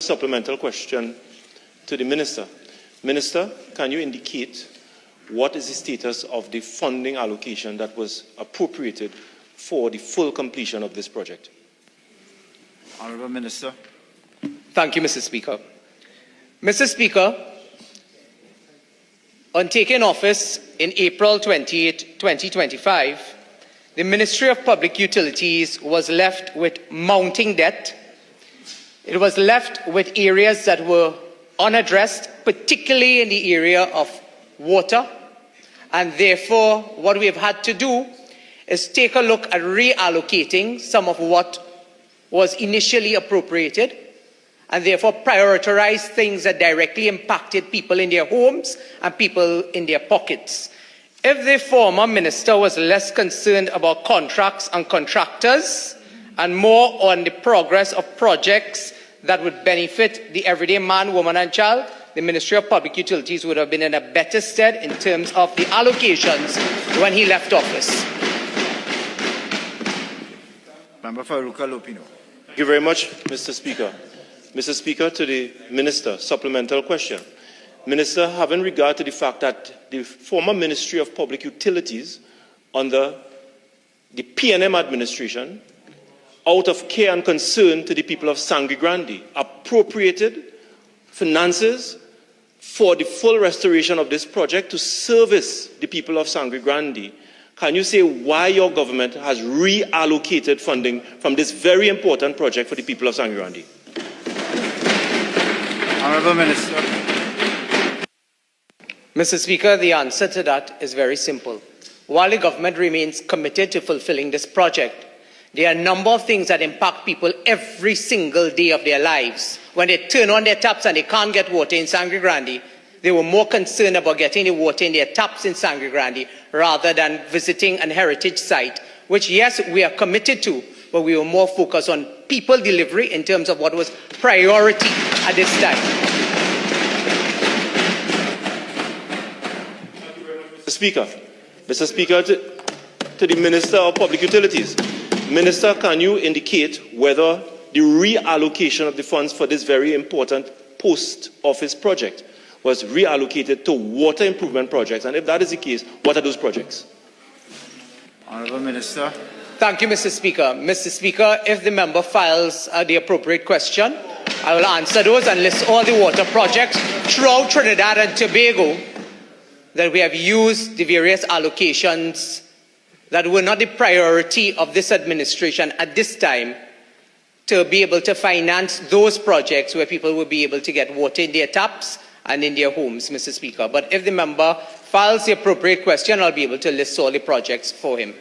supplemental question to the Minister. Minister, can you indicate what is the status of the funding allocation that was appropriated for the full completion of this project? Honourable Minister. Thank you, Mr. Speaker. Mr. Speaker, on taking office in April 28, 2025, the Ministry of Public Utilities was left with mounting debt. It was left with areas that were unaddressed, particularly in the area of water. And therefore, what we have had to do is take a look at reallocating some of what was initially appropriated, and therefore prioritize things that directly impacted people in their homes and people in their pockets. If the former minister was less concerned about contracts and contractors and more on the progress of projects that would benefit the everyday man, woman and child, the Ministry of Public Utilities would have been in a better stead in terms of the allocations when he left office. Member for Arouca Lopino. Thank you very much, Mr. Speaker. Mr. Speaker, to the Minister, supplemental question. Minister, having regard to the fact that the former Ministry of Public Utilities under the PNM administration, out of care and concern to the people of Sangre Grande, appropriated finances for the full restoration of this project to service the people of Sangre Grande, can you say why your government has reallocated funding from this very important project for the people of Sangre Grande? Honourable Minister. Mr. Speaker, the answer to that is very simple. While the government remains committed to fulfilling this project, there are a number of things that impact people every single day of their lives. When they turn on their taps and they can't get water in Sangre Grande, they were more concerned about getting the water in their taps in Sangre Grande rather than visiting an heritage site, which, yes, we are committed to, but we were more focused on people delivery in terms of what was priority at this time. Mr. Speaker, to the Minister of Public Utilities. Minister, can you indicate whether the reallocation of the funds for this very important post-office project was reallocated to water improvement projects? And if that is the case, what are those projects? Honourable Minister. Thank you, Mr. Speaker. Mr. Speaker, if the member files the appropriate question, I will answer those and list all the water projects throughout Trinidad and Tobago that we have used the various allocations that were not the priority of this administration at this time to be able to finance those projects where people will be able to get water in their taps and in their homes, Mr. Speaker. But if the member files the appropriate question, I'll be able to list all the projects for him.